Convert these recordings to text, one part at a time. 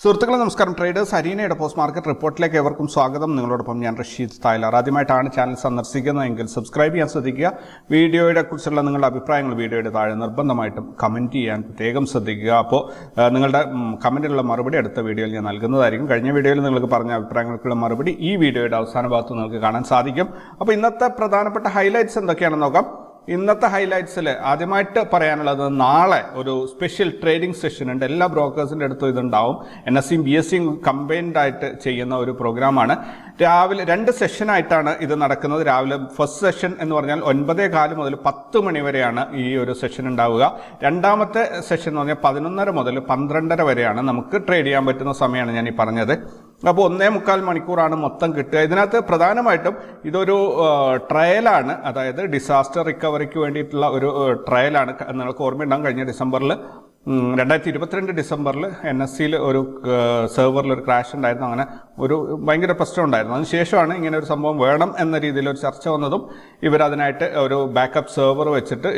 സുഹൃത്തുക്കളെ നമസ്കാരം. Traders അരീനയുടെ post market റിപ്പോർട്ടിലേക്ക് ഏവർക്കും സ്വാഗതം. നിങ്ങളോടൊപ്പം ഞാൻ റഷീദ് തായ്ലാർ. ആദ്യമായിട്ടാണ് ചാനൽ സന്ദർശിക്കുന്നതെങ്കിൽ സബ്സ്ക്രൈബ് ചെയ്യാൻ ശ്രദ്ധിക്കുക. വീഡിയോയുടെ കുറിച്ചുള്ള നിങ്ങളുടെ അഭിപ്രായങ്ങൾ വീഡിയോയുടെ താഴെ നിർബന്ധമായിട്ടും കമൻറ്റ് ചെയ്യാൻ പ്രത്യേകം ശ്രദ്ധിക്കുക. അപ്പോൾ നിങ്ങളുടെ കമൻറ്റിലുള്ള മറുപടി അടുത്ത വീഡിയോയിൽ ഞാൻ നൽകുന്നതായിരിക്കും. കഴിഞ്ഞ വീഡിയോയിൽ നിങ്ങൾക്ക് പറഞ്ഞ അഭിപ്രായങ്ങൾക്കുള്ള മറുപടി ഈ വീഡിയോയുടെ അവസാന ഭാഗത്ത് നിങ്ങൾക്ക് കാണാൻ സാധിക്കും. അപ്പോൾ ഇന്നത്തെ പ്രധാനപ്പെട്ട ഹൈലൈറ്റ്സ് എന്തൊക്കെയാണെന്ന് നോക്കാം. ഇന്നത്തെ ഹൈലൈറ്റ്സിൽ ആദ്യമായിട്ട് പറയാനുള്ളത്, നാളെ ഒരു സ്പെഷ്യൽ ട്രേഡിംഗ് സെഷൻ ഉണ്ട്. എല്ലാ ബ്രോക്കേഴ്സിൻ്റെ അടുത്തും ഇതുണ്ടാവും. NSEയും BSEയും കമ്പൈൻഡ് ആയിട്ട് ചെയ്യുന്ന ഒരു പ്രോഗ്രാമാണ്. രാവിലെ 2 സെഷനായിട്ടാണ് ഇത് നടക്കുന്നത്. രാവിലെ ഫസ്റ്റ് സെഷൻ എന്ന് പറഞ്ഞാൽ 9:15 മുതൽ 10 മണി വരെയാണ് ഈ ഒരു സെഷൻ ഉണ്ടാവുക. രണ്ടാമത്തെ സെഷൻ എന്ന് പറഞ്ഞാൽ 11:30 മുതൽ 12:30 വരെയാണ് നമുക്ക് ട്രേഡ് ചെയ്യാൻ പറ്റുന്ന സമയമാണ് ഞാൻ ഈ പറഞ്ഞത്. അപ്പോൾ 1.25 മണിക്കൂറാണ് മൊത്തം കിട്ടുക. ഇതിനകത്ത് പ്രധാനമായിട്ടും ഇതൊരു ട്രയലാണ്, അതായത് ഡിസാസ്റ്റർ റിക്കവറിക്ക് വേണ്ടിയിട്ടുള്ള ഒരു ട്രയലാണ്. നിങ്ങൾക്ക് ഓർമ്മയുണ്ടാകും, കഴിഞ്ഞ ഡിസംബറിൽ 2022 ഡിസംബറിൽ NSEയിൽ ഒരു സെർവറിൽ ഒരു ക്രാഷ് ഉണ്ടായിരുന്നു. അങ്ങനെ ഒരു ഭയങ്കര പ്രശ്നം ഉണ്ടായിരുന്നു. അതിനുശേഷമാണ് ഇങ്ങനെ ഒരു സംഭവം വേണം എന്ന രീതിയിൽ ഒരു ചർച്ച വന്നതും ഇവരതിനായിട്ട് ഒരു ബാക്കപ്പ് സെർവർ വെച്ചിട്ട്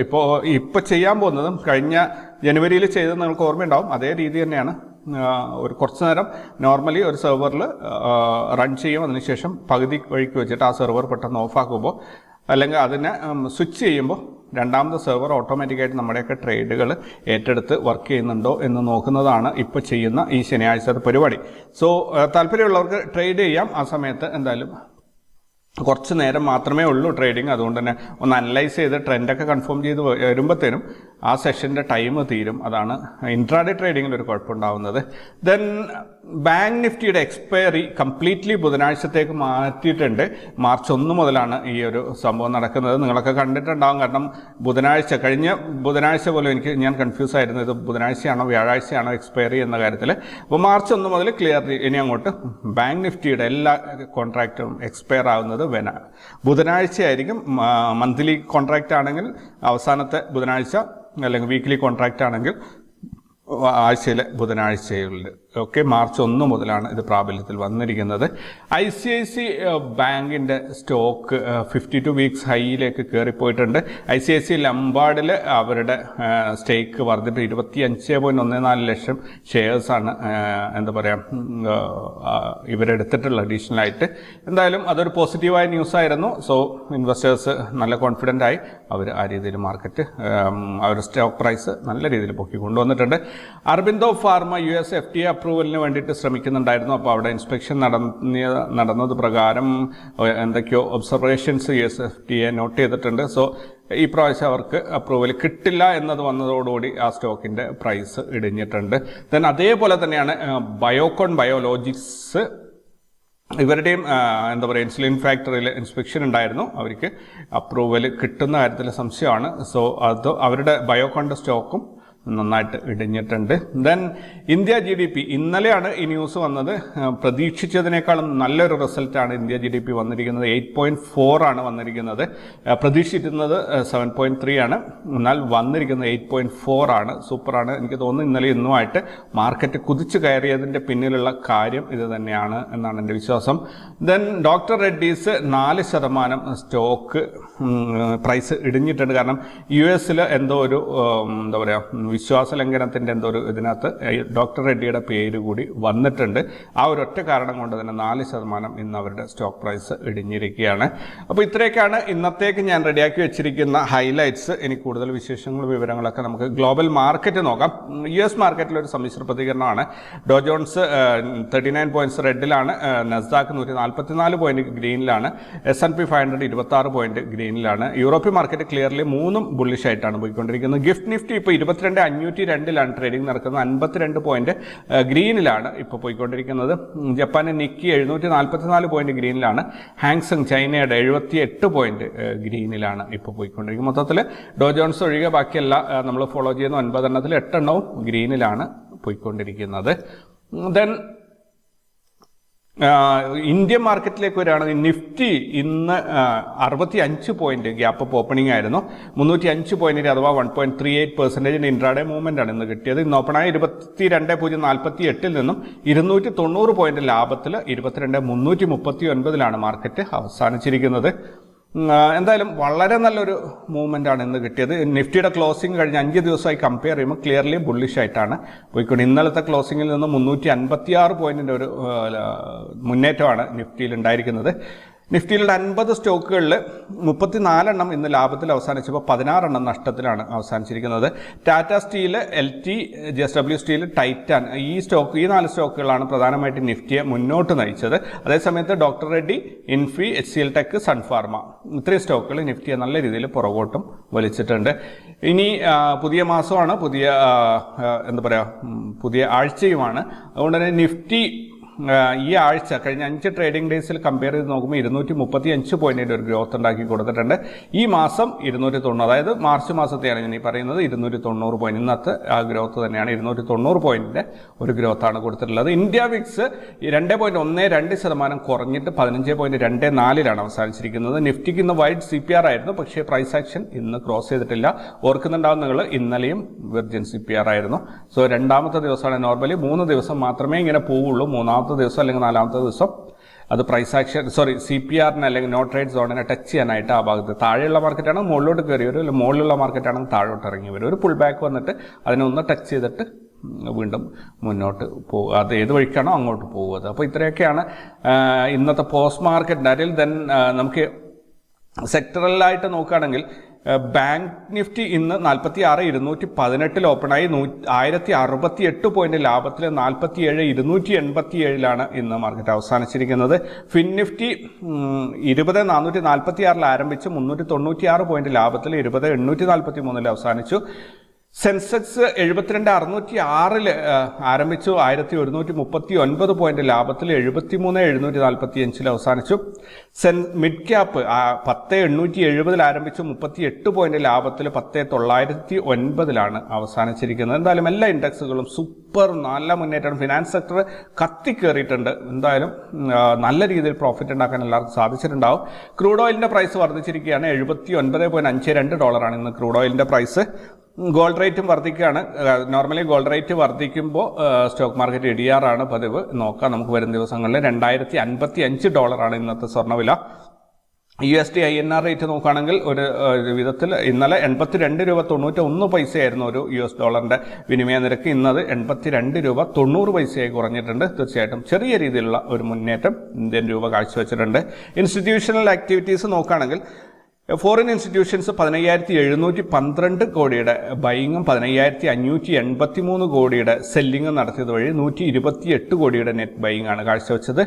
ഇപ്പോൾ ചെയ്യാൻ പോകുന്നതും കഴിഞ്ഞ ജനുവരിയിൽ ചെയ്തത് നിങ്ങൾക്ക് ഓർമ്മയുണ്ടാവും. അതേ രീതി തന്നെയാണ്. ഒരു കുറച്ച് നേരം നോർമലി ഒരു സെർവറിൽ റൺ ചെയ്യും. അതിനുശേഷം പകുതി വഴിക്ക് വെച്ചിട്ട് ആ സെർവർ പെട്ടെന്ന് ഓഫാക്കുമ്പോൾ അല്ലെങ്കിൽ അതിനെ സ്വിച്ച് ചെയ്യുമ്പോൾ രണ്ടാമത്തെ സെർവർ ഓട്ടോമാറ്റിക്കായിട്ട് നമ്മുടെയൊക്കെ ട്രേഡുകൾ ഏറ്റെടുത്ത് വർക്ക് ചെയ്യുന്നുണ്ടോ എന്ന് നോക്കുന്നതാണ് ഇപ്പോൾ ചെയ്യുന്ന ഈ ശനിയാഴ്ചത്തെ പരിപാടി. സോ താല്പര്യമുള്ളവർക്ക് ട്രേഡ് ചെയ്യാം. ആ സമയത്ത് എന്തായാലും കുറച്ച് നേരം മാത്രമേ ഉള്ളൂ ട്രേഡിങ്. അതുകൊണ്ട് തന്നെ ഒന്ന് അനലൈസ് ചെയ്ത് ട്രെൻഡൊക്കെ കൺഫേം ചെയ്ത് വരുമ്പോഴത്തേനും ആ സെഷൻ്റെ ടൈം തീരും. അതാണ് ഇൻട്രാഡേ ട്രേഡിങ്ങിൽ ഒരു കുഴപ്പമുണ്ടാവുന്നത്. ദെൻ ബാങ്ക് നിഫ്റ്റിയുടെ എക്സ്പയറി കംപ്ലീറ്റ്ലി ബുധനാഴ്ചത്തേക്ക് മാറ്റിയിട്ടുണ്ട്. മാർച്ച് 1 മുതലാണ് ഈ ഒരു സംഭവം നടക്കുന്നത്. നിങ്ങളൊക്കെ കണ്ടിട്ടുണ്ടാകും. കാരണം കഴിഞ്ഞ ബുധനാഴ്ച പോലും ഞാൻ കൺഫ്യൂസ് ആയിരുന്നു, ഇത് ബുധനാഴ്ചയാണോ വ്യാഴാഴ്ചയാണോ എക്സ്പയറി എന്ന കാര്യത്തിൽ. അപ്പോൾ മാർച്ച് 1 മുതൽ ക്ലിയർലി ഇനി അങ്ങോട്ട് ബാങ്ക് നിഫ്റ്റിയുടെ എല്ലാ കോൺട്രാക്റ്റും എക്സ്പയർ ആവുന്നത് ബുധനാഴ്ചയായിരിക്കും. മന്ത്ലി കോൺട്രാക്റ്റ് ആണെങ്കിൽ അവസാനത്തെ ബുധനാഴ്ച, അല്ലെങ്കിൽ വീക്ക്ലി കോൺട്രാക്റ്റ് ആണെങ്കിൽ ആഴ്ചയിലെ ബുധനാഴ്ചയിൽ. ഓക്കെ, മാർച്ച് 1 മുതലാണ് ഇത് പ്രാബല്യത്തിൽ വന്നിരിക്കുന്നത്. ICICI ബാങ്കിൻ്റെ സ്റ്റോക്ക് 52 വീക്സ് ഹൈയിലേക്ക് കയറിപ്പോയിട്ടുണ്ട്. ICICI ലംബാർഡിൽ അവരുടെ സ്റ്റേക്ക് വർദ്ധിപ്പിച്ച് 25.14 ലക്ഷം ഷെയർസാണ് ഇവരെടുത്തിട്ടുള്ള അഡീഷണലായിട്ട്. എന്തായാലും അതൊരു പോസിറ്റീവായ ന്യൂസായിരുന്നു. സോ ഇൻവെസ്റ്റേഴ്സ് നല്ല കോൺഫിഡൻ്റ് ആയി. അവർ ആ രീതിയിൽ മാർക്കറ്റ് അവരുടെ സ്റ്റോക്ക് പ്രൈസ് നല്ല രീതിയിൽ പൊക്കി കൊണ്ടുവന്നിട്ടുണ്ട്. അർബിന്ദോ ഫാർമ US FDA അപ്രൂവലിന് വേണ്ടിയിട്ട് ശ്രമിക്കുന്നുണ്ടായിരുന്നു. അപ്പോൾ അവിടെ ഇൻസ്പെക്ഷൻ നടന്നത് പ്രകാരം എന്തൊക്കെയോ ഒബ്സർവേഷൻസ് US FDA നോട്ട് ചെയ്തിട്ടുണ്ട്. സോ ഈ പ്രാവശ്യം അവർക്ക് അപ്രൂവൽ കിട്ടില്ല എന്നത് വന്നതോടുകൂടി ആ സ്റ്റോക്കിൻ്റെ പ്രൈസ് ഇടിഞ്ഞിട്ടുണ്ട്. ദെൻ അതേപോലെ തന്നെയാണ് ബയോകോൺ ബയോളോജിക്സ്. ഇവരുടെയും ഇൻസുലിൻ ഫാക്ടറിയിൽ ഇൻസ്പെക്ഷൻ ഉണ്ടായിരുന്നു. അവർക്ക് അപ്രൂവൽ കിട്ടുന്ന കാര്യത്തിൽ സംശയമാണ്. സോ അത് അവരുടെ ബയോകോണിൻ്റെ സ്റ്റോക്കും നന്നായിട്ട് ഇടിഞ്ഞിട്ടുണ്ട്. ദെൻ ഇന്ത്യ GDP, ഇന്നലെയാണ് ഈ ന്യൂസ് വന്നത്. പ്രതീക്ഷിച്ചതിനേക്കാളും നല്ലൊരു റിസൾട്ടാണ് ഇന്ത്യ GDP വന്നിരിക്കുന്നത്. 8.4 ആണ് വന്നിരിക്കുന്നത്. പ്രതീക്ഷിച്ചിരുന്നത് 7.3 ആണ്. എന്നാൽ വന്നിരിക്കുന്നത് 8.4 ആണ്. സൂപ്പറാണ്. എനിക്ക് തോന്നുന്നു ഇന്നലെ ഇന്നുമായിട്ട് മാർക്കറ്റ് കുതിച്ചു കയറിയതിൻ്റെ പിന്നിലുള്ള കാര്യം ഇത് തന്നെയാണ് എന്നാണ് എൻ്റെ വിശ്വാസം. Then doctor Reddy's 4% stock price ഇടിഞ്ഞിട്ടുണ്ട്. കാരണം US എന്തോ ഒരു വിശ്വാസ ലംഘനത്തിൻ്റെ എന്തോ ഒരു ഇതിനകത്ത് ഡോക്ടർ റെഡ്ഡിയുടെ പേര് കൂടി വന്നിട്ടുണ്ട്. ആ ഒരൊറ്റ കാരണം കൊണ്ട് തന്നെ 4% ഇന്ന് അവരുടെ സ്റ്റോക്ക് പ്രൈസ് ഇടിഞ്ഞിരിക്കുകയാണ്. അപ്പോൾ ഇത്രയൊക്കെയാണ് ഇന്നത്തേക്ക് ഞാൻ റെഡിയാക്കി വെച്ചിരിക്കുന്ന ഹൈലൈറ്റ്സ്. ഇനി കൂടുതൽ വിശേഷങ്ങളും വിവരങ്ങളൊക്കെ നമുക്ക് ഗ്ലോബൽ മാർക്കറ്റ് നോക്കാം. US മാർക്കറ്റിലൊരു സമ്മിശ്ര പ്രതികരണമാണ്. ഡോ ജോൺസ് 39 പോയിന്റ്സ് റെഡിലാണ്. നസ്ദാക്ക് 144 പോയിന്റ് ഗ്രീനിലാണ്. S&P 500 26 പോയിന്റ് ഗ്രീനിലാണ്. യൂറോപ്യൻ മാർക്കറ്റ് ക്ലിയർലി 3 ബുള്ളിഷ് ആയിട്ടാണ് പോയിക്കൊണ്ടിരിക്കുന്നത്. ഗിഫ്റ്റ് നിഫ്റ്റി ഇപ്പോൾ 22,502 ട്രേഡിംഗ് നടക്കുന്നത്. 52 പോയിന്റ് ഗ്രീനിലാണ് ഇപ്പോൾ പോയിക്കൊണ്ടിരിക്കുന്നത്. ജപ്പാന്റെ നിക്കി 744 പോയിന്റ് ഗ്രീനിലാണ്. ഹാങ്സങ് ചൈനയുടെ 78 പോയിന്റ് ഗ്രീനിലാണ് ഇപ്പോൾ പോയിക്കൊണ്ടിരിക്കുന്നത്. മൊത്തത്തിൽ ഡോ ജോൺസ് ഒഴികെ ബാക്കിയെല്ലാം നമ്മൾ ഫോളോ ചെയ്യുന്ന 9 എണ്ണത്തിൽ 8 എണ്ണവും ഗ്രീനിലാണ് പോയിക്കൊണ്ടിരിക്കുന്നത്. ദെൻ ഇന്ത്യൻ മാർക്കറ്റിലേക്ക് വരികയാണെങ്കിൽ നിഫ്റ്റി ഇന്ന് 65 പോയിന്റ് ഗ്യാപ്പ് അപ്പ് ഓപ്പണിംഗ് ആയിരുന്നു. 305 പോയിന്റിന് അഥവാ 1.38% ഇൻട്രാഡേ മൂവ്മെന്റ് ആണ് ഇന്ന് കിട്ടിയത്. ഇന്ന് ഓപ്പണായ 22,048 നിന്നും 290 പോയിന്റ് ലാഭത്തിൽ 22,339 മാർക്കറ്റ് അവസാനിച്ചിരിക്കുന്നത്. എന്തായാലും വളരെ നല്ലൊരു മൂവ്മെൻ്റാണ് ഇന്ന് കിട്ടിയത്. നിഫ്റ്റിയുടെ ക്ലോസിംഗ് കഴിഞ്ഞ 5 ദിവസമായി കമ്പയർ ചെയ്യുമ്പോൾ ക്ലിയർലി ബുള്ളിഷ് ആയിട്ടാണ് പോയിക്കൊണ്ട് ഇന്നലത്തെ ക്ലോസിംഗിൽ നിന്ന് 356 പോയിൻറ്റിൻ്റെ ഒരു മുന്നേറ്റമാണ് നിഫ്റ്റിയിൽ ഉണ്ടായിരിക്കുന്നത്. നിഫ്റ്റിയിലുള്ള 50 സ്റ്റോക്കുകളിൽ 34 എണ്ണം ഇന്ന് ലാഭത്തിൽ അവസാനിച്ചപ്പോൾ 16 എണ്ണം നഷ്ടത്തിലാണ് അവസാനിച്ചിരിക്കുന്നത്. Tata steel, LT, JSW steel, Titan ഈ 4 സ്റ്റോക്കുകളാണ് പ്രധാനമായിട്ട് നിഫ്റ്റിയെ മുന്നോട്ട് നയിച്ചത്. അതേസമയത്ത് doctor Reddy, Infy, HCL tech, Sun Pharma ഇത്രയും സ്റ്റോക്കുകൾ നിഫ്റ്റിയെ നല്ല രീതിയിൽ പുറകോട്ടും വലിച്ചിട്ടുണ്ട്. ഇനി പുതിയ മാസമാണ്, പുതിയ ആഴ്ചയുമാണ്. അതുകൊണ്ട് തന്നെ നിഫ്റ്റി ഈ ആഴ്ച കഴിഞ്ഞ 5 ട്രേഡിംഗ് ഡേയ്സിൽ കമ്പയർ ചെയ്ത് നോക്കുമ്പോൾ 235 പോയിന്റിൻ്റെ ഒരു ഗ്രോത്ത് ഉണ്ടാക്കി കൊടുത്തിട്ടുണ്ട്. ഈ മാസം 290, അതായത് മാർച്ച് മാസത്തെയാണ് ഞാൻ ഈ പറയുന്നത്, 290 പോയിന്റ്. ഇന്നത്തെ ആ ഗ്രോത്ത് തന്നെയാണ്, 290 പോയിന്റിൻ്റെ ഒരു ഗ്രോത്താണ് കൊടുത്തിട്ടുള്ളത്. ഇന്ത്യ വിക്സ് 2.12% കുറഞ്ഞിട്ട് 15.24 അവസാനിച്ചിരിക്കുന്നത്. നിഫ്റ്റിക്ക് ഇന്ന് വൈഡ് CPR ആയിരുന്നു, പക്ഷേ പ്രൈസ് ആക്ഷൻ ഇന്ന് ക്രോസ് ചെയ്തിട്ടില്ല. ഓർക്കുന്നുണ്ടാവും നിങ്ങൾ, ഇന്നലെയും വെർജിൻ CPR ആയിരുന്നു. സോ രണ്ടാമത്തെ ദിവസമാണ്. നോർമലി 3 ദിവസം മാത്രമേ ഇങ്ങനെ പോവുള്ളൂ. മൂന്നാമത്തെ ദിവസം അല്ലെങ്കിൽ 4ാമത്തെ ദിവസം അത് പ്രൈസ് ആക്ഷൻ CPRനെ അല്ലെങ്കിൽ നോ ട്രേഡ് സോണിനെ ടച്ച് ചെയ്യാനായിട്ട് ആ ഭാഗത്ത് താഴെയുള്ള മാർക്കറ്റാണ് മുകളിലോട്ട് കയറി വരും, അല്ലെങ്കിൽ മുകളിലുള്ള മാർക്കറ്റാണെങ്കിൽ താഴോട്ട് ഇറങ്ങി വരും. ഒരു പുൾ ബാക്ക് വന്നിട്ട് അതിനെ ഒന്ന് ടച്ച് ചെയ്തിട്ട് വീണ്ടും മുന്നോട്ട് പോകുക, അത് ഏത് വഴിക്കാണോ അങ്ങോട്ട് പോകുന്നത്. അപ്പോൾ ഇത്രയൊക്കെയാണ് ഇന്നത്തെ പോസ്റ്റ് മാർക്കറ്റ്. അതിൽ ദെൻ നമുക്ക് സെക്ടറലായിട്ട് നോക്കുകയാണെങ്കിൽ ബാങ്ക് നിഫ്റ്റി ഇന്ന് 46,218 ഓപ്പണായി 1068 പോയിന്റ് ലാഭത്തിൽ 47,287 ഇന്ന് മാർക്കറ്റ് അവസാനിച്ചിരിക്കുന്നത്. ഫിൻ നിഫ്റ്റി 20,446 ആരംഭിച്ച് 396 പോയിന്റ് ലാഭത്തിൽ 20,843 അവസാനിച്ചു. സെൻസെക്സ് 72,606 ആരംഭിച്ചു 1,139 പോയിന്റ് ലാഭത്തിൽ 73,745 അവസാനിച്ചു. മിഡ് ക്യാപ്പ് 10,870 ആരംഭിച്ചു 38 പോയിന്റ് ലാഭത്തിൽ 10,909 അവസാനിച്ചിരിക്കുന്നത്. എന്തായാലും എല്ലാ ഇൻഡെക്സുകളും സൂപ്പർ നല്ല മുന്നേറ്റം. ഫിനാൻസ് സെക്ടർ കത്തിക്കേറിയിട്ടുണ്ട്. എന്തായാലും നല്ല രീതിയിൽ പ്രോഫിറ്റ് ഉണ്ടാക്കാൻ എല്ലാവർക്കും സാധിച്ചിട്ടുണ്ടാവും. Crude ഓയിലിന്റെ price വർദ്ധിച്ചിരിക്കുകയാണ്. $79.52 ഇന്ന് ക്രൂഡ് ഓയിലിന്റെ പ്രൈസ്. ഗോൾഡ് റേറ്റും വർദ്ധിക്കുകയാണ്. നോർമലി ഗോൾഡ് റേറ്റ് വർദ്ധിക്കുമ്പോൾ സ്റ്റോക്ക് മാർക്കറ്റ് ഇടിയാറാണ് പതിവ്. നോക്കാം നമുക്ക് വരും ദിവസങ്ങളിൽ. $2,055 ഇന്നത്തെ സ്വർണ്ണവില. USD INR റേറ്റ് നോക്കുകയാണെങ്കിൽ ഒരു വിധത്തിൽ ഇന്നലെ 82.91 ആയിരുന്നു ഒരു $1 വിനിമയ നിരക്ക്. ഇന്നത് 82.90 കുറഞ്ഞിട്ടുണ്ട്. തീർച്ചയായിട്ടും ചെറിയ രീതിയിലുള്ള ഒരു മുന്നേറ്റം ഇന്ത്യൻ രൂപ കാഴ്ചവെച്ചിട്ടുണ്ട്. ഇൻസ്റ്റിറ്റ്യൂഷണൽ ആക്ടിവിറ്റീസ് നോക്കുകയാണെങ്കിൽ ഫോറിൻ ഇൻസ്റ്റിറ്റ്യൂഷൻസ് 15,712 കോടിയുടെ ബൈയിങ്ങും 15,583 കോടിയുടെ സെല്ലിങ്ങും നടത്തിയത് വഴി 128 കോടിയുടെ നെറ്റ് ബൈയിങ് ആണ് കാഴ്ചവെച്ചത്.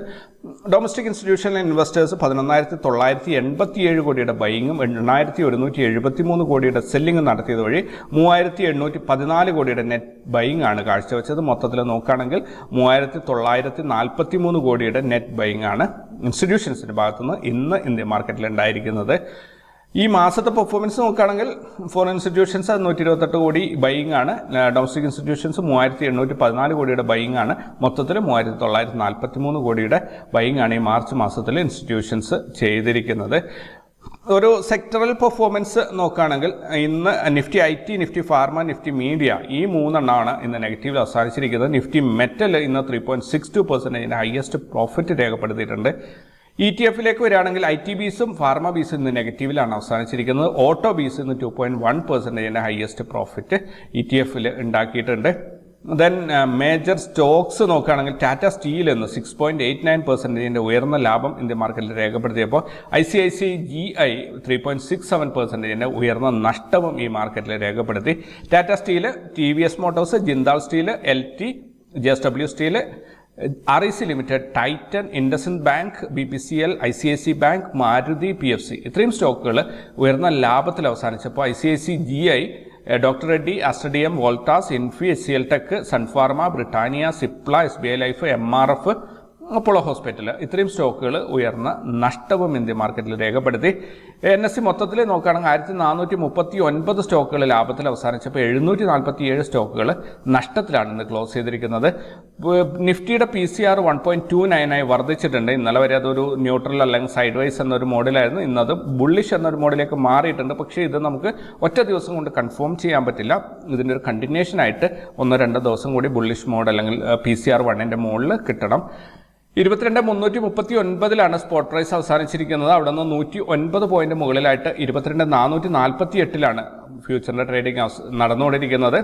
ഡൊമസ്റ്റിക് ഇൻസ്റ്റിറ്റ്യൂഷണൽ ഇൻവെസ്റ്റേഴ്സ് 11,977 കോടിയുടെ ബൈയിങ്ങും 8,173 കോടിയുടെ സെല്ലിങ്ങും നടത്തിയത് വഴി 3,814 കോടിയുടെ നെറ്റ് ബൈയിങ് ആണ് കാഴ്ചവെച്ചത്. മൊത്തത്തിൽ നോക്കുകയാണെങ്കിൽ 3,943 കോടിയുടെ നെറ്റ് ബൈയിങ് ആണ് ഇൻസ്റ്റിറ്റ്യൂഷൻസിന്റെ ഭാഗത്തുനിന്ന് ഇന്ന് ഇന്ത്യൻ മാർക്കറ്റിൽ ഉണ്ടായിരിക്കുന്നത്. ഈ മാസത്തെ പെർഫോമൻസ് നോക്കുകയാണെങ്കിൽ ഫോറിൻ ഇൻസ്റ്റിറ്റ്യൂഷൻസ് 128 കോടി ബൈയിങ് ആണ്. ഡൊമസ്റ്റിക് ഇൻസ്റ്റിറ്റ്യൂഷൻസ് 3,814 കോടിയുടെ ബൈയിങ് ആണ്. മൊത്തത്തിൽ 3,943 കോടിയുടെ ബൈയിങ് ആണ് ഈ മാർച്ച് മാസത്തിൽ ഇൻസ്റ്റിറ്റ്യൂഷൻസ് ചെയ്തിരിക്കുന്നത്. ഒരു സെക്ടറൽ പെർഫോമൻസ് നോക്കുകയാണെങ്കിൽ ഇന്ന് Nifty IT, Nifty pharma, Nifty media ഈ 3 എണ്ണമാണ് ഇന്ന് നെഗറ്റീവിൽ അവസാനിച്ചിരിക്കുന്നത്. നിഫ്റ്റി മെറ്റൽ ഇന്ന് 3.62% ഹയസ്റ്റ് പ്രോഫിറ്റ് രേഖപ്പെടുത്തിയിട്ടുണ്ട്. ETF-ലേക്ക് വരികയാണെങ്കിൽ ITBസും ഫാർമ ബീസും ഇന്ന് നെഗറ്റീവിലാണ് അവസാനിച്ചിരിക്കുന്നത്. ഓട്ടോ ബീസ് ഇന്ന് 2.1% ഹയസ്റ്റ് പ്രോഫിറ്റ് ETF-ൽ ഉണ്ടാക്കിയിട്ടുണ്ട്. ദെൻ മേജർ സ്റ്റോക്സ് നോക്കുകയാണെങ്കിൽ ടാറ്റ സ്റ്റീൽ എന്ന് 6.89% ഉയർന്ന ലാഭം ഇന്ത്യൻ മാർക്കറ്റിൽ രേഖപ്പെടുത്തിയപ്പോൾ ICICI 3.67% ഉയർന്ന നഷ്ടവും ഈ മാർക്കറ്റിൽ രേഖപ്പെടുത്തി. Tata steel, TVS motors, Jindal steel, LT, JSW steel, REC limited, Titan, IndusInd bank, BPCL, ICICI bank, Maruti, PFC ഇത്രയും സ്റ്റോക്കുകൾ ഉയർന്ന ലാഭത്തിൽ അവസാനിച്ചപ്പോൾ ICICI, ഡോക്ടർ റെഡ്ഡി, ആസ്റ്റഡിയം, Voltas, Infy, HCL tech, Sun Pharma, Britannia, Cipla, SBI life, MRF, Apollo hospital ഇത്രയും സ്റ്റോക്കുകൾ ഉയർന്ന നഷ്ടവും ഇന്ത്യൻ മാർക്കറ്റിൽ രേഖപ്പെടുത്തി. NSE മൊത്തത്തിൽ നോക്കുകയാണെങ്കിൽ 1,439 സ്റ്റോക്കുകൾ ലാഭത്തിൽ അവസാനിച്ചപ്പോൾ 747 സ്റ്റോക്കുകൾ നഷ്ടത്തിലാണ് ഇന്ന് ക്ലോസ് ചെയ്തിരിക്കുന്നത്. നിഫ്റ്റിയുടെ PCR 1.29 വർദ്ധിച്ചിട്ടുണ്ട്. ഇന്നലെ വരെ അതൊരു ന്യൂട്രൽ അല്ലെങ്കിൽ സൈഡ് വൈസ് എന്നൊരു മോഡലായിരുന്നു. ഇന്നത് ബുള്ളിഷ് എന്നൊരു മോഡിലേക്ക് മാറിയിട്ടുണ്ട്. പക്ഷേ ഇത് നമുക്ക് ഒറ്റ ദിവസം കൊണ്ട് കൺഫേം ചെയ്യാൻ പറ്റില്ല. ഇതിൻ്റെ ഒരു കണ്ടിന്യൂഷൻ ആയിട്ട് 1-2 ദിവസം കൂടി ബുള്ളിഷ് മോഡ് അല്ലെങ്കിൽ PCR 1ന്റെ മുകളിൽ കിട്ടണം. 22,339 സ്പോട്ട് പ്രൈസ് അവസാനിച്ചിരിക്കുന്നത്. അവിടെ നിന്ന് 109 പോയിന്റ് മുകളിലായിട്ട് 22,448 ഫ്യൂച്ചറിൻ്റെ ട്രേഡിംഗ് നടന്നുകൊണ്ടിരിക്കുന്നത്.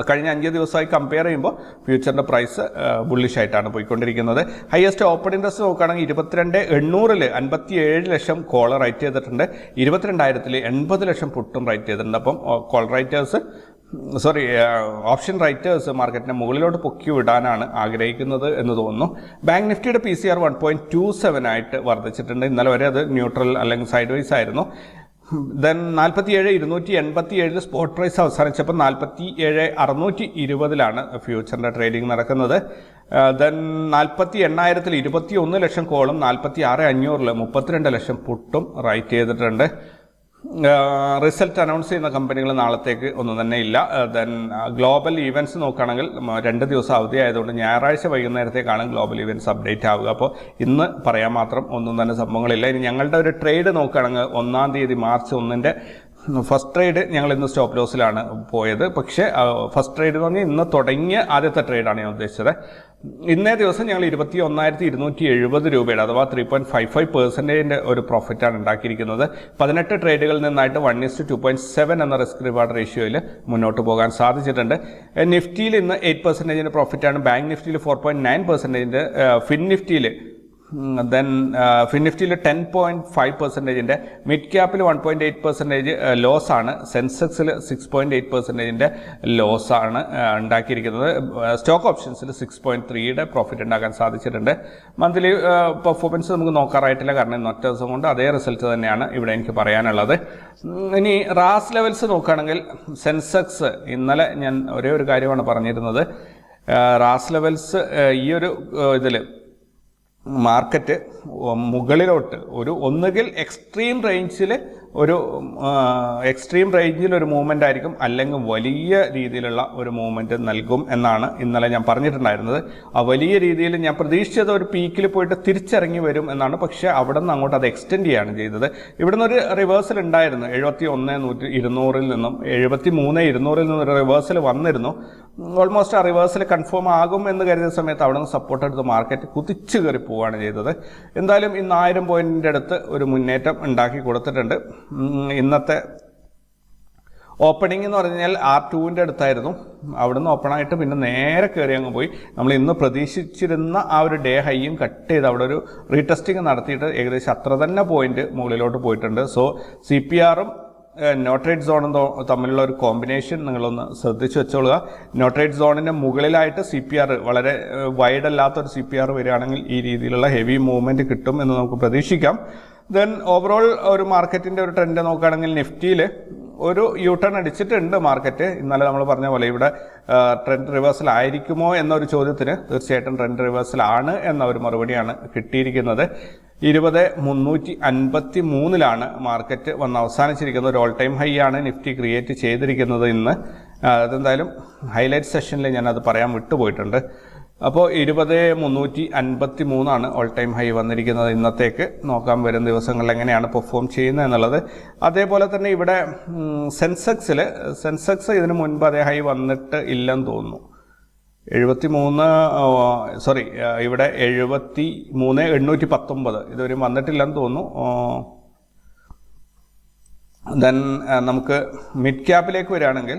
കഴിഞ്ഞ 5 ദിവസമായി കമ്പയർ ചെയ്യുമ്പോൾ ഫ്യൂച്ചറിൻ്റെ പ്രൈസ് ബുള്ളിഷ് ആയിട്ടാണ് പോയിക്കൊണ്ടിരിക്കുന്നത്. ഹയസ്റ്റ് ഓപ്പൺ ഇൻട്രസ്റ്റ് നോക്കുകയാണെങ്കിൽ 22,800 57 ലക്ഷം കോൾ റൈറ്റ് ചെയ്തിട്ടുണ്ട്. 22,000 80 ലക്ഷം പുട്ടും റൈറ്റ് ചെയ്തിട്ടുണ്ട്. അപ്പം കോൾ റൈറ്റേഴ്സ് ഓപ്ഷൻ റൈറ്റേഴ്സ് മാർക്കറ്റിനെ മുകളിലോട്ട് പൊക്കി വിടാനാണ് ആഗ്രഹിക്കുന്നത് എന്ന് തോന്നുന്നു. ബാങ്ക് നിഫ്റ്റിയുടെ PCR 1.27 ആയിട്ട് വർദ്ധിച്ചിട്ടുണ്ട്. ഇന്നലെ വരെ അത് ന്യൂട്രൽ അല്ലെങ്കിൽ സൈഡ് വൈസ് ആയിരുന്നു. ദെൻ 47,287 സ്പോട്ട് പ്രൈസ് അവസാനിച്ചപ്പോൾ 47,620 ഫ്യൂച്ചറിൻ്റെ ട്രേഡിംഗ് നടക്കുന്നത്. ദെൻ 48,000 21 ലക്ഷം കോളും 46,500 32 ലക്ഷം പുട്ടും റൈറ്റ് ചെയ്തിട്ടുണ്ട്. റിസൾട്ട് അനൗൺസ് ചെയ്യുന്ന കമ്പനികൾ നാളത്തേക്ക് ഒന്നും തന്നെ ഇല്ല. ദെൻ ഗ്ലോബൽ ഈവൻറ്റ്സ് നോക്കുകയാണെങ്കിൽ 2 ദിവസം അവധി ആയതുകൊണ്ട് ഞായറാഴ്ച വൈകുന്നേരത്തേക്കാണ് ഗ്ലോബൽ ഈവൻറ്റ്സ് അപ്ഡേറ്റ് ആവുക. അപ്പോൾ ഇന്ന് പറയാൻ മാത്രം ഒന്നും തന്നെ സംഭവങ്ങളില്ല. ഇനി ഞങ്ങളുടെ ഒരു ട്രേഡ് നോക്കുകയാണെങ്കിൽ 1-ാം തീയതി മാർച്ച് 1 ഫസ്റ്റ് ട്രേഡ് ഞങ്ങൾ ഇന്ന് സ്റ്റോപ്പ് ലോസിലാണ് പോയത്. പക്ഷേ ഫസ്റ്റ് ട്രേഡ് എന്ന് പറഞ്ഞാൽ ഇന്ന് തുടങ്ങിയ ആദ്യത്തെ ട്രേഡാണ് ഞാൻ ഉദ്ദേശിച്ചത്. ഇന്നേ ദിവസം ഞങ്ങൾ 21,270 രൂപയുടെ അഥവാ 3.55% ഒരു പ്രോഫിറ്റാണ് ഉണ്ടാക്കിയിരിക്കുന്നത്. 18 ട്രേഡുകളിൽ നിന്നായിട്ട് 1:2.7 എന്ന റിസ്ക് റിവാർഡ് റേഷ്യോയിൽ മുന്നോട്ട് പോകാൻ സാധിച്ചിട്ടുണ്ട്. നിഫ്റ്റിയിൽ ഇന്ന് 8% പ്രോഫിറ്റാണ്. ബാങ്ക് നിഫ്റ്റിയിൽ 4.9%, ഫിൻ നിഫ്റ്റിയിൽ ഫിൻ നിഫ്റ്റിയിൽ 10.5%, മിഡ് ക്യാപ്പിൽ 1.8% ലോസാണ്. സെൻസെക്സിൽ 6.8% ലോസാണ് ഉണ്ടാക്കിയിരിക്കുന്നത്. സ്റ്റോക്ക് ഓപ്ഷൻസിൽ 6.3 പ്രോഫിറ്റ് ഉണ്ടാക്കാൻ സാധിച്ചിട്ടുണ്ട്. മന്ത്ലി പെർഫോമൻസ് നമുക്ക് നോക്കാറായിട്ടില്ല, കാരണം ഇന്നൊറ്റ ദിവസം കൊണ്ട് അതേ റിസൾട്ട് തന്നെയാണ് ഇവിടെ എനിക്ക് പറയാനുള്ളത്. ഇനി റാസ് ലെവൽസ് നോക്കുകയാണെങ്കിൽ സെൻസെക്സ് ഇന്നലെ ഞാൻ ഒരേ ഒരു കാര്യമാണ് പറഞ്ഞിരുന്നത്. റാസ് ലെവൽസ് ഈ ഒരു ഇതിൽ മാർക്കറ്റ് മുകളിലോട്ട് ഒന്നുകിൽ എക്സ്ട്രീം റേഞ്ചിൽ ഒരു മൂവ്മെൻ്റ് ആയിരിക്കും, അല്ലെങ്കിൽ വലിയ രീതിയിലുള്ള ഒരു മൂവ്മെൻറ്റ് നൽകും എന്നാണ് ഇന്നലെ ഞാൻ പറഞ്ഞിട്ടുണ്ടായിരുന്നത്. ആ വലിയ രീതിയിൽ ഞാൻ പ്രതീക്ഷിച്ചത് ഒരു പീക്കിൽ പോയിട്ട് തിരിച്ചിറങ്ങി വരും എന്നാണ്. പക്ഷേ അവിടെ നിന്ന് അങ്ങോട്ട് അത് എക്സ്റ്റെൻഡ് ചെയ്യുകയാണ് ചെയ്തത്. ഇവിടെ നിന്നൊരു റിവേഴ്സൽ ഉണ്ടായിരുന്നു. 71,200 നിന്നും 73,200 നിന്നും ഒരു റിവേഴ്സൽ വന്നിരുന്നു. ഓൾമോസ്റ്റ് ആ റിവേഴ്സൽ കൺഫേം ആകും എന്ന് കരുതിയ സമയത്ത് അവിടെ നിന്ന് സപ്പോർട്ട് എടുത്ത് മാർക്കറ്റ് കുതിച്ചു കയറി പോവുകയാണ് ചെയ്തത്. എന്തായാലും ഇന്ന് 1000 പോയിന്റിൻ്റെ അടുത്ത് ഒരു മുന്നേറ്റം ഉണ്ടാക്കി കൊടുത്തിട്ടുണ്ട്. ഇന്നത്തെ ഓപ്പണിംഗ് എന്ന് പറഞ്ഞാൽ R2 അടുത്തായിരുന്നു. അവിടുന്ന് ഓപ്പണായിട്ട് പിന്നെ നേരെ കയറി അങ്ങ് പോയി. നമ്മൾ ഇന്ന് പ്രതീക്ഷിച്ചിരുന്ന ആ ഒരു ഡേ ഹൈയും കട്ട് ചെയ്ത് അവിടെ ഒരു റീടെസ്റ്റിംഗ് നടത്തിയിട്ട് ഏകദേശം അത്ര തന്നെ പോയിന്റ് മുകളിലോട്ട് പോയിട്ടുണ്ട്. സോ CPR-ഉം നോട്രേറ്റ് സോണും തമ്മിലുള്ള ഒരു കോമ്പിനേഷൻ നിങ്ങളൊന്ന് ശ്രദ്ധിച്ചു വെച്ചോളുക. നോട്രേറ്റ് സോണിൻ്റെ മുകളിലായിട്ട് CPR വളരെ വൈഡ് അല്ലാത്തൊരു CPR വരികയാണെങ്കിൽ ഈ രീതിയിലുള്ള ഹെവി മൂവ്മെൻറ്റ് കിട്ടും എന്ന് നമുക്ക് പ്രതീക്ഷിക്കാം. ദെൻ ഓവറോൾ ഒരു മാർക്കറ്റിൻ്റെ ഒരു ട്രെൻഡ് നോക്കുകയാണെങ്കിൽ നിഫ്റ്റിയിൽ ഒരു യൂട്ടേൺ അടിച്ചിട്ടുണ്ട് മാർക്കറ്റ്. ഇന്നലെ നമ്മൾ പറഞ്ഞ പോലെ ഇവിടെ ട്രെൻഡ് റിവേഴ്സൽ ആയിരിക്കുമോ എന്നൊരു ചോദ്യത്തിന് തീർച്ചയായിട്ടും ട്രെൻഡ് റിവേഴ്സലാണ് എന്ന ഒരു മറുപടിയാണ് കിട്ടിയിരിക്കുന്നത്. 20,353 മാർക്കറ്റ് വന്ന് അവസാനിച്ചിരിക്കുന്നത്. ഒരു ഓൾ ടൈം ഹൈ ആണ് നിഫ്റ്റി ക്രിയേറ്റ് ചെയ്തിരിക്കുന്നത് ഇന്ന്. അതെന്തായാലും ഹൈലൈറ്റ് സെഷനിൽ ഞാനത് പറയാൻ വിട്ടുപോയിട്ടുണ്ട്. അപ്പോൾ 20,353 ഓൾ ടൈം ഹൈ വന്നിരിക്കുന്നത്. ഇന്നത്തേക്ക് നോക്കാം വരും ദിവസങ്ങളിൽ എങ്ങനെയാണ് പെർഫോം ചെയ്യുന്നത് എന്നുള്ളത്. അതേപോലെ തന്നെ ഇവിടെ സെൻസെക്സ് ഇതിന് മുൻപ് അതേ ഹൈ വന്നിട്ട് ഇല്ലെന്ന് തോന്നുന്നു. ഇവിടെ 73,819 ഇതുവരെ വന്നിട്ടില്ലെന്ന് തോന്നുന്നു. ദെൻ നമുക്ക് മിഡ് ക്യാപ്പിലേക്ക് വരികയാണെങ്കിൽ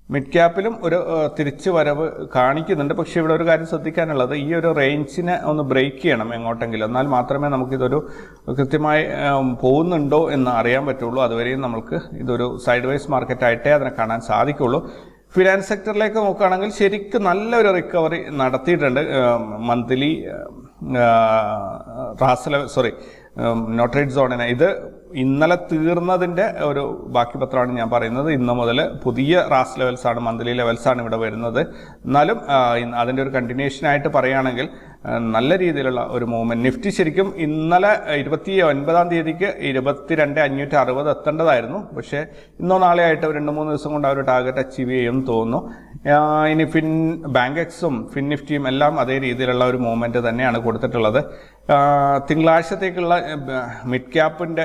മിഡ് ക്യാപ്പിലും ഒരു തിരിച്ചു വരവ് കാണിക്കുന്നുണ്ട്. പക്ഷേ ഇവിടെ ഒരു കാര്യം ശ്രദ്ധിക്കാനുള്ളത്, ഈ ഒരു റേഞ്ചിനെ ഒന്ന് ബ്രേക്ക് ചെയ്യണം എങ്ങോട്ടെങ്കിലും, എന്നാൽ മാത്രമേ നമുക്കിതൊരു കൃത്യമായി പോകുന്നുണ്ടോ എന്ന് അറിയാൻ പറ്റുള്ളൂ. അതുവരെയും നമുക്ക് ഇതൊരു സൈഡ് വൈസ് മാർക്കറ്റായിട്ടേ അതിനെ കാണാൻ സാധിക്കുള്ളൂ. ഫിനാൻസ് സെക്ടറിലേക്ക് നോക്കുകയാണെങ്കിൽ ശരിക്കും നല്ലൊരു റിക്കവറി നടത്തിയിട്ടുണ്ട്. മന്ത്ലി നോട്രേറ്റ് സോണിനെ ഇത് ഇന്നലെ തീർന്നതിൻ്റെ ഒരു ബാക്കി പത്രമാണ് ഞാൻ പറയുന്നത്. ഇന്ന് മുതൽ പുതിയ റാസ് ലെവൽസാണ്, മന്ത്ലി ലെവൽസാണ് ഇവിടെ വരുന്നത്. എന്നാലും അതിൻ്റെ ഒരു കണ്ടിന്യൂഷനായിട്ട് പറയുകയാണെങ്കിൽ നല്ല രീതിയിലുള്ള ഒരു മൂവ്മെൻറ്റ്. നിഫ്റ്റി ശരിക്കും ഇന്നലെ 29-ാം തീയതിക്ക് 22,560 എത്തേണ്ടതായിരുന്നു. പക്ഷേ ഇന്നോ നാളെ ആയിട്ട് 2-3 ദിവസം കൊണ്ട് ആ ഒരു ടാർഗറ്റ് അച്ചീവ് ചെയ്യുമെന്ന് തോന്നുന്നു. ഇനി ബാങ്ക് എക്സും ഫിൻ നിഫ്റ്റിയും എല്ലാം അതേ രീതിയിലുള്ള ഒരു മൂവ്മെൻറ്റ് തന്നെയാണ് കൊടുത്തിട്ടുള്ളത്. തിങ്കളാഴ്ചത്തേക്കുള്ള മിഡ് ക്യാപ്പിൻ്റെ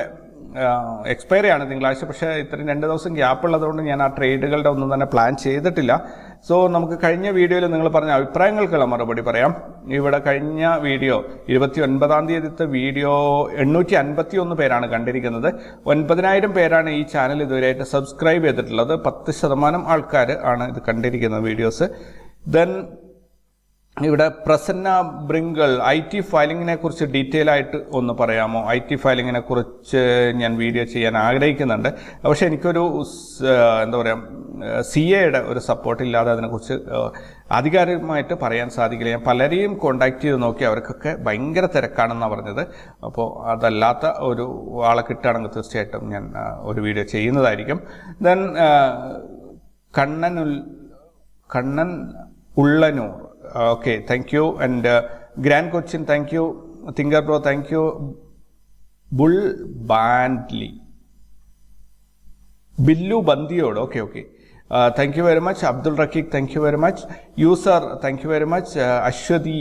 എക്സ്പയറി ആണ് തിങ്കളാഴ്ച. പക്ഷേ ഇത്രയും 2 ദിവസം ഗ്യാപ്പ് ഉള്ളതുകൊണ്ട് ഞാൻ ആ ട്രേഡുകളുടെ ഒന്നും തന്നെ പ്ലാൻ ചെയ്തിട്ടില്ല. സോ നമുക്ക് കഴിഞ്ഞ വീഡിയോയിൽ നിങ്ങൾ പറഞ്ഞ അഭിപ്രായങ്ങൾക്കുള്ള മറുപടി പറയാം. ഇവിടെ കഴിഞ്ഞ വീഡിയോ 29-ാം തീയതിത്തെ വീഡിയോ 851 പേരാണ് കണ്ടിരിക്കുന്നത്. 9000 പേരാണ് ഈ ചാനൽ ഇതുവരെയായിട്ട് സബ്സ്ക്രൈബ് ചെയ്തിട്ടുള്ളത്. 10% ആൾക്കാർ ആണ് ഇത് കണ്ടിരിക്കുന്ന വീഡിയോസ്. ദെൻ ഇവിടെ പ്രസന്ന ബ്രിങ്കൽ IT ഫയലിങ്ങിനെ കുറിച്ച് ഡീറ്റെയിൽ ആയിട്ട് ഒന്ന് പറയാമോ? IT ഫയലിങ്ങിനെ കുറിച്ച് ഞാൻ വീഡിയോ ചെയ്യാൻ ആഗ്രഹിക്കുന്നുണ്ട്. പക്ഷെ എനിക്കൊരു എന്താ പറയുക, CAയുടെ ഒരു സപ്പോർട്ട് ഇല്ലാതെ അതിനെക്കുറിച്ച് ആധികാരികമായിട്ട് പറയാൻ സാധിക്കില്ല. ഞാൻ പലരെയും കോണ്ടാക്ട് ചെയ്ത് നോക്കി, അവർക്കൊക്കെ ഭയങ്കര തിരക്കാണെന്നാണ് പറഞ്ഞത്. അപ്പോൾ അതല്ലാത്ത ഒരു ആളെ കിട്ടുകയാണെങ്കിൽ തീർച്ചയായിട്ടും ഞാൻ ഒരു വീഡിയോ ചെയ്യുന്നതായിരിക്കും. Then Kannan Ullanur, okay, thank you. And Grand Cochin, thank you. Thinker Bro, thank you. Bull Bandley, Billu Bandiod, okay. Thank you very much. Abdul Rakik, thank you very much. User, thank you very much. Ashwadi,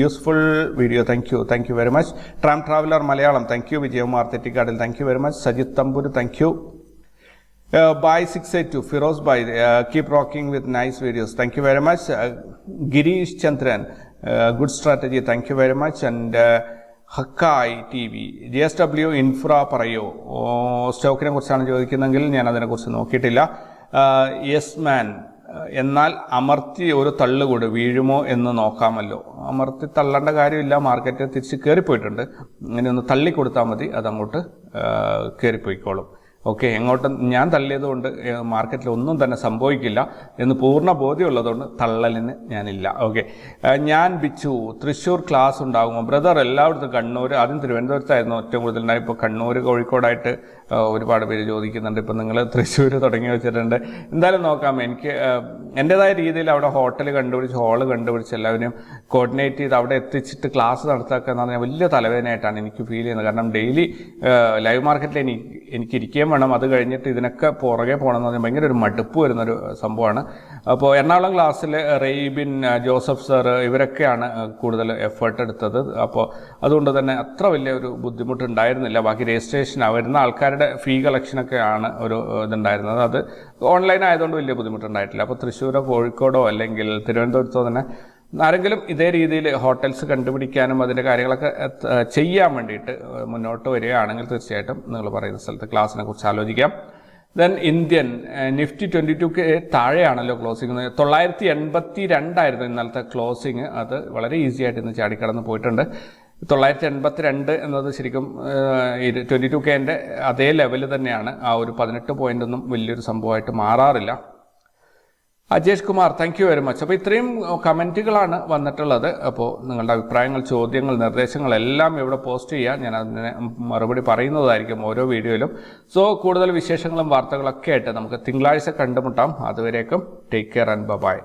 useful video, thank you very much. Tram Traveler Malayalam, thank you. Vijayamar Tettikadil, thank you very much. Sajit Tamburu, thank you. Bye 682 Firoz Bhai, keep rocking with nice videos, thank you very much. Girish Chandran, good strategy, thank you very much. And Hakkai TV, JSW Infra Parayo, സ്റ്റോക്കിനെ കുറിച്ചാണ് ചോദിക്കുന്നതെങ്കിൽ ഞാൻ അതിനെക്കുറിച്ച് നോക്കിയിട്ടില്ല. Yes മാൻ, എന്നാൽ അമർത്തി ഒരു തള്ളുകൂട് വീഴുമോ എന്ന് നോക്കാമല്ലോ. അമർത്തി തള്ളേണ്ട കാര്യമില്ല, മാർക്കറ്റ് തിരിച്ച് കയറിപ്പോയിട്ടുണ്ട്. ഇങ്ങനെ ഒന്ന് തള്ളിക്കൊടുത്താൽ മതി, അതങ്ങോട്ട് കയറിപ്പോയിക്കോളും. ഓക്കെ, എങ്ങോട്ടും ഞാൻ തള്ളിയതുകൊണ്ട് മാർക്കറ്റിൽ ഒന്നും തന്നെ സംഭവിക്കില്ല എന്ന് പൂർണ്ണ ബോധ്യമുള്ളതുകൊണ്ട് തള്ളലിന് ഞാനില്ല. ഓക്കെ, ഞാൻ ബിച്ചു, തൃശ്ശൂർ ക്ലാസ് ഉണ്ടാകുമോ? ബ്രദർ, എല്ലായിടത്തും കണ്ണൂർ, ആദ്യം തിരുവനന്തപുരത്തായിരുന്നു ഏറ്റവും കൂടുതലുണ്ടായി. ഇപ്പോൾ കണ്ണൂർ, കോഴിക്കോടായിട്ട് ഒരുപാട് പേര് ചോദിക്കുന്നുണ്ട്. ഇപ്പം നിങ്ങൾ തൃശ്ശൂർ തുടങ്ങി വെച്ചിട്ടുണ്ട്. എന്തായാലും നോക്കാം. എനിക്ക് എൻ്റെതായ രീതിയിൽ അവിടെ ഹോട്ടൽ കണ്ടുപിടിച്ച്, ഹോള് കണ്ടുപിടിച്ച് എല്ലാവരെയും കോർഡിനേറ്റ് ചെയ്ത് അവിടെ എത്തിച്ചിട്ട് ക്ലാസ് നടത്താക്കുക എന്ന് പറഞ്ഞാൽ വലിയ തലവേദനയായിട്ടാണ് എനിക്ക് ഫീൽ ചെയ്യുന്നത്. കാരണം ഡെയിലി ലൈവ് മാർക്കറ്റിൽ എനിക്ക് ഇരിക്കുകയും വേണം, അത് കഴിഞ്ഞിട്ട് ഇതിനൊക്കെ പുറകെ പോകണമെന്ന് പറഞ്ഞാൽ ഭയങ്കര ഒരു മടുപ്പ് വരുന്നൊരു സംഭവമാണ്. അപ്പോൾ എറണാകുളം ക്ലാസ്സിൽ റെയ്ബിൻ, ജോസഫ് സാർ ഇവരൊക്കെയാണ് കൂടുതൽ എഫേർട്ട് എടുത്തത്. അപ്പോൾ അതുകൊണ്ട് തന്നെ അത്ര വലിയ ഒരു ബുദ്ധിമുട്ടുണ്ടായിരുന്നില്ല. ബാക്കി രജിസ്ട്രേഷൻ വരുന്ന ആൾക്കാരുടെ ഫീ കളക്ഷനൊക്കെ ആണ് ഒരു ഇതുണ്ടായിരുന്നത്. അത് ഓൺലൈൻ ആയതുകൊണ്ട് വലിയ ബുദ്ധിമുട്ടുണ്ടായിട്ടില്ല. അപ്പോൾ തൃശ്ശൂരോ കോഴിക്കോടോ അല്ലെങ്കിൽ തിരുവനന്തപുരത്തോ തന്നെ ആരെങ്കിലും ഇതേ രീതിയിൽ ഹോട്ടൽസ് കണ്ടുപിടിക്കാനും അതിൻ്റെ കാര്യങ്ങളൊക്കെ ചെയ്യാൻ വേണ്ടിയിട്ട് മുന്നോട്ട് വരികയാണെങ്കിൽ തീർച്ചയായിട്ടും നിങ്ങൾ പറയുന്ന സ്ഥലത്ത് ക്ലാസ്സിനെ കുറിച്ച് ആലോചിക്കാം. ദെൻ ഇന്ത്യൻ നിഫ്റ്റി 22K താഴെയാണല്ലോ ക്ലോസിംഗ്. 982 ആയിരുന്നു ഇന്നലത്തെ ക്ലോസിങ്. അത് വളരെ ഈസി ആയിട്ട് ഇന്ന് ചാടിക്കടന്ന് പോയിട്ടുണ്ട്. 982 എന്നത് ശരിക്കും 22Kൻ്റെ അതേ ലെവൽ തന്നെയാണ്. ആ ഒരു 18 പോയിൻ്റൊന്നും വലിയൊരു സംഭവമായിട്ട് മാറാറില്ല. Ajesh Kumar, thank you very much. അപ്പോൾ ഇത്രയും കമൻറ്റുകളാണ് വന്നിട്ടുള്ളത്. അപ്പോൾ നിങ്ങളുടെ അഭിപ്രായങ്ങൾ, ചോദ്യങ്ങൾ, നിർദ്ദേശങ്ങൾ എല്ലാം ഇവിടെ പോസ്റ്റ് ചെയ്യുക. ഞാൻ അതിന് മറുപടി പറയുന്നതായിരിക്കും ഓരോ വീഡിയോയിലും. സോ കൂടുതൽ വിശേഷങ്ങളും വാർത്തകളൊക്കെ ആയിട്ട് നമുക്ക് തിങ്കളാഴ്ച കണ്ടുമുട്ടാം. അതുവരേക്കും ടേക്ക് കെയർ ആൻഡ് ബൈ.